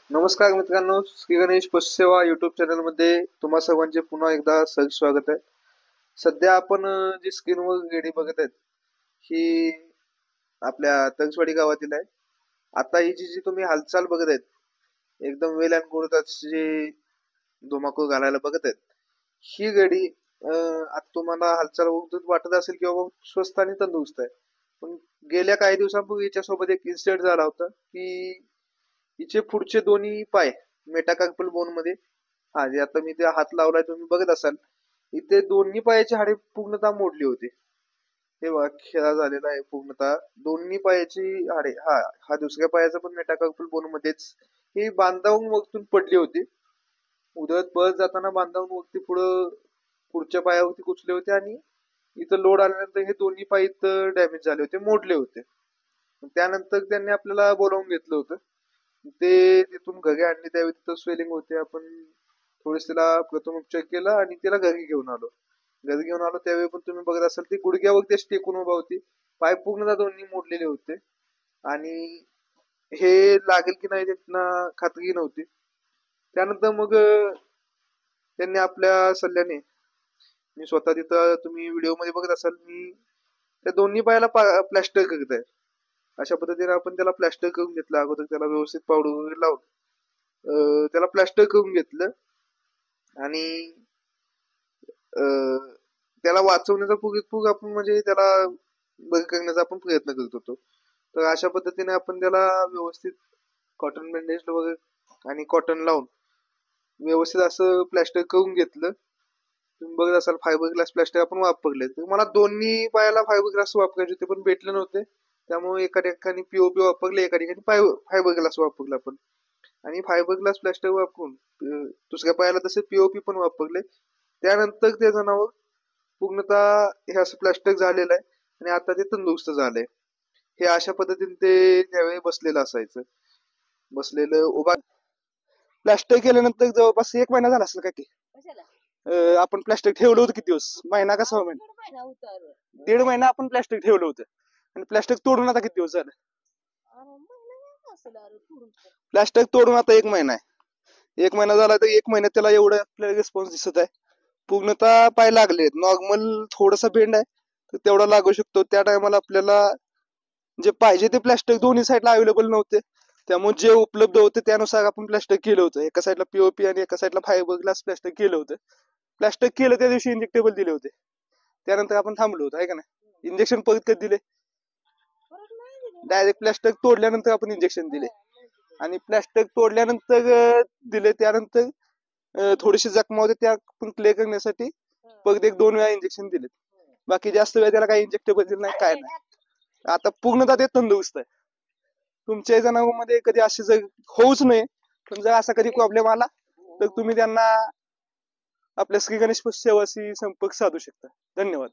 नमस्कार मित्रांनो, Shri Ganesh पशुसेवा YouTube channel मध्ये तुम्हा सर्वांचे पुन्हा एकदा सहर्ष स्वागत आहे. सध्या आपण जी स्क्रीनवर रेडी बघत आहेत ही आपल्या तगसवाडी गावातील आहे. आता ही जी तुम्ही हालचाल बघत आहेत एकदम वेल अँड गुड जी धुमाकूळ घालायला बघत आहेत ही गाडी आता तुम्हाला हालचाल वाटत असेल की बाबा स्वस्त आणि तंदुरुस्त आहे. पण गेल्या काही दिवसांपूर्वी याच्यासोबत एक इन्सिडेंट झाला होता की हिचे पुढचे दोन्ही पाय मेटाकार्पल बोन मध्ये जे आता मी ते हात लावलाय तुम्ही बघत असाल इथे दोन्ही पायाची हाडे पूर्णतः मोडली होती. हे बघा खेळा झालेला आहे पूर्णतः दोन्ही पायाची हाडे हा हा दुसऱ्या पायाचा पण मेटाकार्पल बोन मध्येच ही बांधावून वरतून पडली होती. उधळत पळत जाताना बांधावून वरती पुढच्या पायावरती कुचले होते आणि इथं लोड आल्यानंतर हे दोन्ही पाय इथं डॅमेज झाले होते, मोडले होते. त्यानंतर त्यांनी आपल्याला बोलावून घेतलं होतं. ते तिथून घरी आणले त्यावेळी तिथं स्वेलिंग होते. आपण थोडीस तिला प्रथम उपचार केला आणि तिला घरी घेऊन आलो. घरी घेऊन आलो त्यावेळी पण तुम्ही बघत असाल ती गुडघ्यावरती अशी टेकून उभा होती. पाय पूर्णतः दोन्ही मोडलेले होते आणि हे लागेल की नाही त्यांना खात्री नव्हती. त्यानंतर मग त्यांनी आपल्या सल्ल्याने मी स्वतः तिथं तुम्ही व्हिडिओ मध्ये बघत असाल मी त्या दोन्ही पायाला प्लॅस्टर करत आहे. अशा पद्धतीने आपण त्याला प्लॅस्टर करून घेतलं. अगोदर त्याला व्यवस्थित पावडर वगैरे लावून त्याला प्लॅस्टर करून घेतलं आणि त्याला वाचवण्याचा पुरेपूर आपण म्हणजे त्याला बरी करण्याचा आपण प्रयत्न करत होतो. तर अशा पद्धतीने आपण त्याला व्यवस्थित कॉटन बँडेज वगैरे आणि कॉटन लावून व्यवस्थित असं प्लॅस्टर करून घेतलं. तुम्ही बघत असाल फायबर ग्लास प्लॅस्टर आपण वापरले. तर मला दोन्ही पायाला फायबर ग्लास वापरायचे होते पण भेटले नव्हते. त्यामुळे एका ठिकाणी पीओपी वापरले, एका ठिकाणी फायबर ग्लास वापरला आपण आणि फायबर ग्लास प्लॅस्टर वापरून दुसऱ्या पायाला तसे पीओपी पण वापरले. त्यानंतर ते जनावर पूर्णतः हे असं प्लॅस्टर झालेलं आहे आणि आता ते तंदुरुस्त झालंय. हे अशा पद्धतीने ते त्यावेळी बसलेलं असायचं. बसलेलं उभा प्लॅस्टर केल्यानंतर जवळपास 1 महिना झाला असेल का की आपण प्लॅस्टिक ठेवलं होतं किती दिवस, महिना का 6 महिने? 1.5 महिना आपण प्लॅस्टिक ठेवलं होतं आणि प्लॅस्टिक तोडून आता किती दिवस झाले? प्लॅस्टिक तोडून आता 1 महिना आहे. 1 महिना झाला तर 1 महिन्यात त्याला एवढं आपल्याला रिस्पॉन्स दिसत आहे. पूर्णतः पाय लागले. नॉर्मल थोडासा बेंड आहे तर तेवढा लागू शकतो. त्या टायमाला आपल्याला जे पाहिजे ते प्लॅस्टिक दोन्ही साईडला अवेलेबल नव्हते. त्यामुळे जे उपलब्ध होते त्यानुसार आपण प्लॅस्टिक केलं होतं. एका साईडला पीओपी आणि एका साईडला फायबर ग्लास प्लॅस्टिक केलं होतं. प्लॅस्टिक केलं त्या दिवशी इंजेक्टेबल दिले होते. त्यानंतर आपण थांबलो होतो आहे का नाही. इंजेक्शन परत कधी दिले? डायरेक्ट प्लॅस्टिक तोडल्यानंतर आपण इंजेक्शन दिले आणि प्लॅस्टिक तोडल्यानंतर दिले. त्यानंतर थोडीशी जखमा होते त्या पण क्लिअर करण्यासाठी परत 1-2 वेळा इंजेक्शन दिले. बाकी जास्त वेळ त्याला काही इंजेक्टेबल दिलं नाही, काय नाही. आता पूर्णतः ते तंदुरुस्त आहे. तुमच्या जनावरांमध्ये कधी असे जर होऊच नये, पण जर असा कधी प्रॉब्लेम आला तर तुम्ही त्यांना आपल्या श्री गणेश पशु सेवाशी संपर्क साधू शकता. धन्यवाद.